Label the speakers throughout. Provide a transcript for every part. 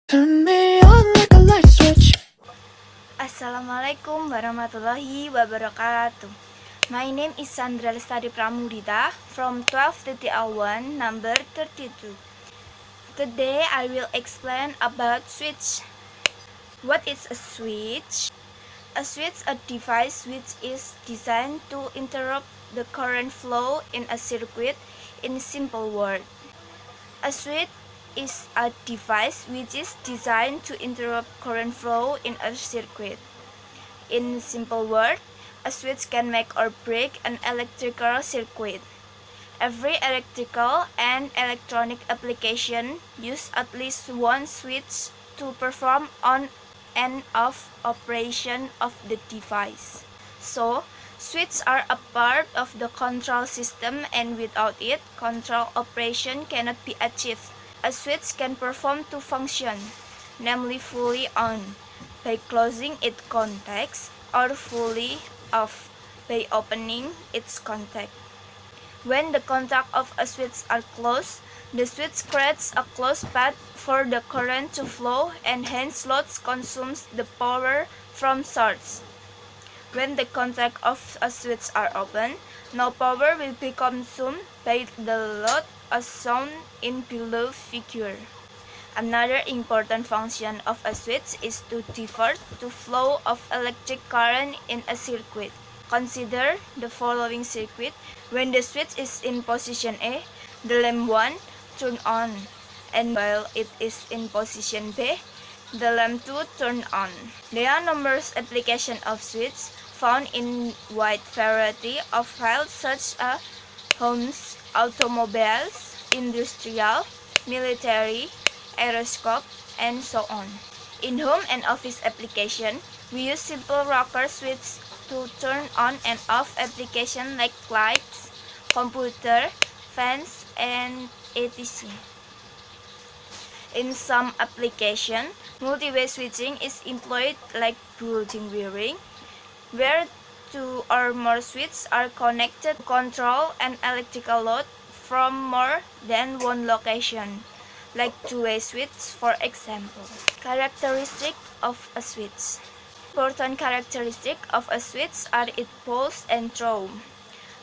Speaker 1: Turn me on like a light switch.
Speaker 2: Assalamualaikum warahmatullahi wabarakatuh. My name is Sandra Lestari P from 12.01 number 32. Today I will explain about switch. What is a switch? A switch is a device which is designed to interrupt the current flow in a circuit. In simple words, a switch is a device which is designed to interrupt current flow in a circuit. In simple words, a switch can make or break an electrical circuit. Every electrical and electronic application uses at least one switch to perform on and off operation of the device. So, switches are a part of the control system, and without it, control operation cannot be achieved. A switch can perform two functions, namely fully on, by closing its contacts, or fully off, by opening its contact. When the contacts of a switch are closed, the switch creates a closed path for the current to flow, and hence load consumes the power from source. When the contacts of a switch are open, no power will be consumed by the load as shown in below figure. Another important function of a switch is to divert the flow of electric current in a circuit. Consider the following circuit. When the switch is in position A, the lamp 1 turns on, and while it is in position B, the lamp 2 turns on. There are numerous applications of switches found in wide variety of fields such as homes, automobiles, industrial, military, aeroscope, and so on. In home and office application, we use simple rocker switches to turn on and off applications like lights, computer, fans, and etc. In some applications, multi-way switching is employed like building wiring, where two or more switches are connected to control an electrical load from more than one location, like two-way switch for example. Characteristics of a switch. Important characteristics of a switch are its pulls and throw.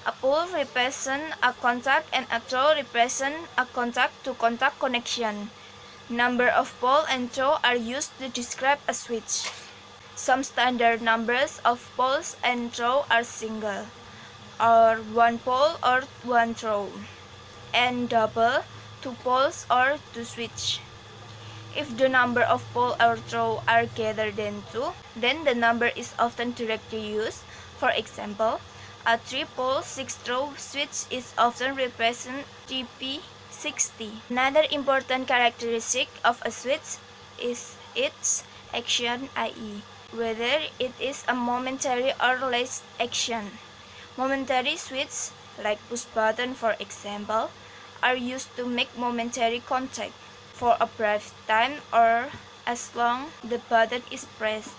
Speaker 2: A pull represents a contact and a throw represents a contact-to-contact connection. Number of pull and throw are used to describe a switch. Some standard numbers of pulls and throw are single, or one pull or one throw, and double, two pulls or two switch. If the number of pull or throw are greater than 2, then the number is often directly used. For example, a 3-pull 6-throw switch is often represented 3P60. Another important characteristic of a switch is its action, i.e., whether it is a momentary or last action. Momentary switches, like push button for example, are used to make momentary contact for a brief time or as long the button is pressed.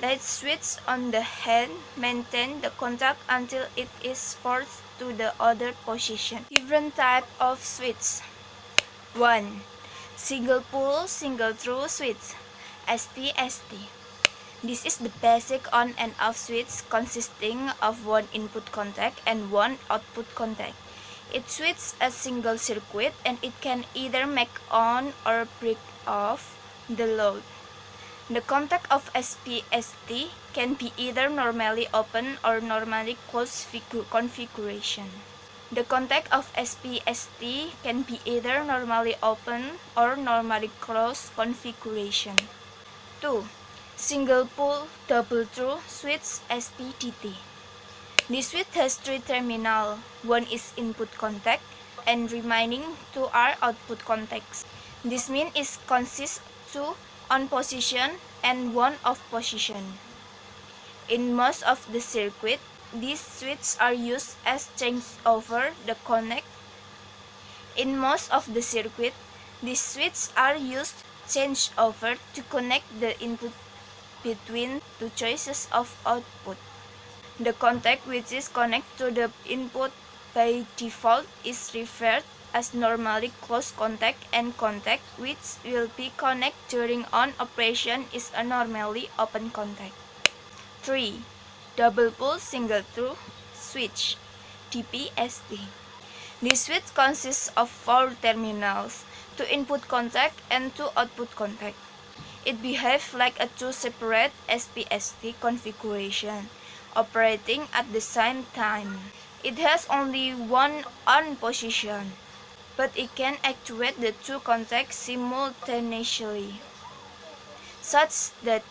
Speaker 2: Light switch on the hand maintain the contact until it is forced to the other position. Different type of switch. 1. Single pull, single throw switch, SPST. This is the basic on and off switch consisting of one input contact and one output contact. It switches a single circuit and it can either make on or break off the load. The contact of SPST can be either normally open or normally closed configuration. The contact of SPST can be either normally open or normally closed configuration. 2. Single pull double through switch SPDT. This switch has 3 terminals. One is input contact and remaining 2 are output contacts. This means it consists 2 on position and 1 off position. In most of the circuit, these switches are used as changeover the connect. In most of the circuit, these switches are used changeover to connect the input between two choices of output. The contact which is connected to the input by default is referred as normally close contact, and contact which will be connected during on operation is a normally open contact. 3. Double pull single through switch DPST. This switch consists of 4 terminals, 2 input contact and 2 output contact. It behaves like a 2 separate SPST configuration, operating at the same time. It has only one on position, but it can actuate the 2 contacts simultaneously, such that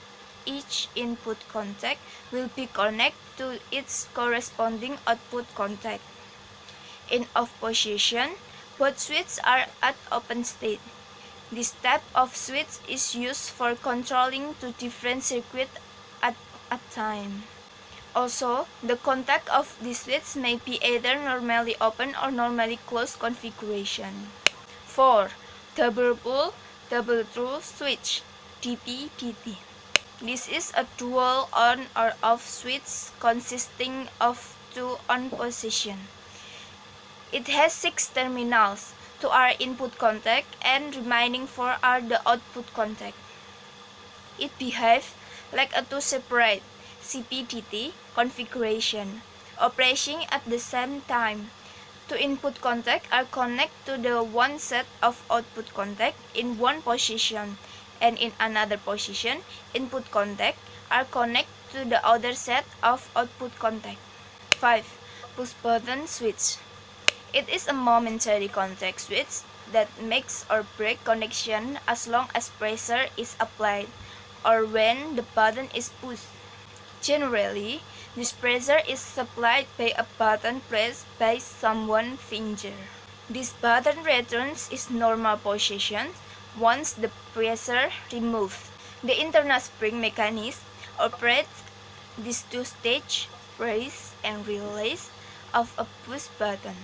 Speaker 2: each input contact will be connected to its corresponding output contact. In off position, both switches are at open state. This type of switch is used for controlling 2 different circuits at a time. Also, the contact of this switch may be either normally open or normally closed configuration. 4. Double pull, double through switch DPDT. This is a dual on or off switch consisting of 2 on positions. It has 6 terminals, 2 are input contact and remaining 4 are the output contact. It behaves like a 2 separate CPDT configuration, operating at the same time. 2 input contacts are connected to the one set of output contact in one position, and in another position, input contacts are connected to the other set of output contact. 5. Push button switch. It is a momentary contact switch that makes or breaks connection as long as pressure is applied or when the button is pushed. Generally, this pressure is supplied by a button pressed by someone's finger. This button returns its normal position once the pressure removed. The internal spring mechanism operates this 2-stage raise and release of a push button.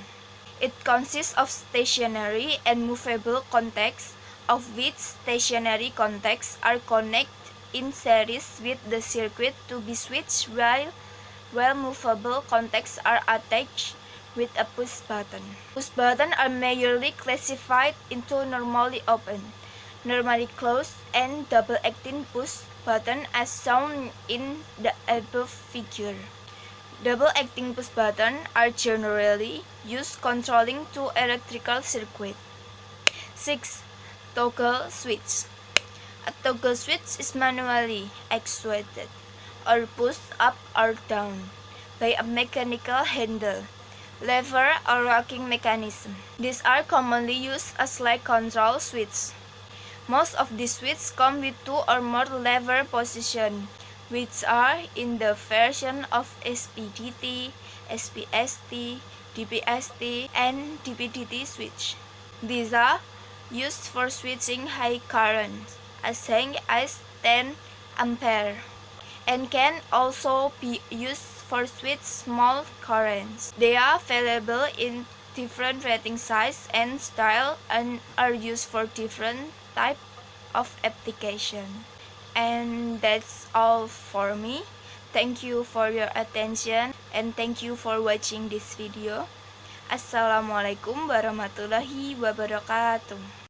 Speaker 2: It consists of stationary and movable contacts, of which stationary contacts are connected in series with the circuit to be switched, while movable contacts are attached with a push button. Push buttons are majorly classified into normally open, normally closed, and double-acting push button as shown in the above figure. Double-acting push buttons are generally used controlling 2 electrical circuits. 6. Toggle switch. A toggle switch is manually actuated or pushed up or down by a mechanical handle, lever, or locking mechanism. These are commonly used as like control switches. Most of these switches come with 2 or more lever positions, which are in the version of SPDT, SPST, DPST, and DPDT switch. These are used for switching high currents, as high as 10 ampere, and can also be used for switch small currents. They are available in different rating size and style and are used for different type of application. And that's all for me. Thank you for your attention and thank you for watching this video. Assalamualaikum warahmatullahi wabarakatuh.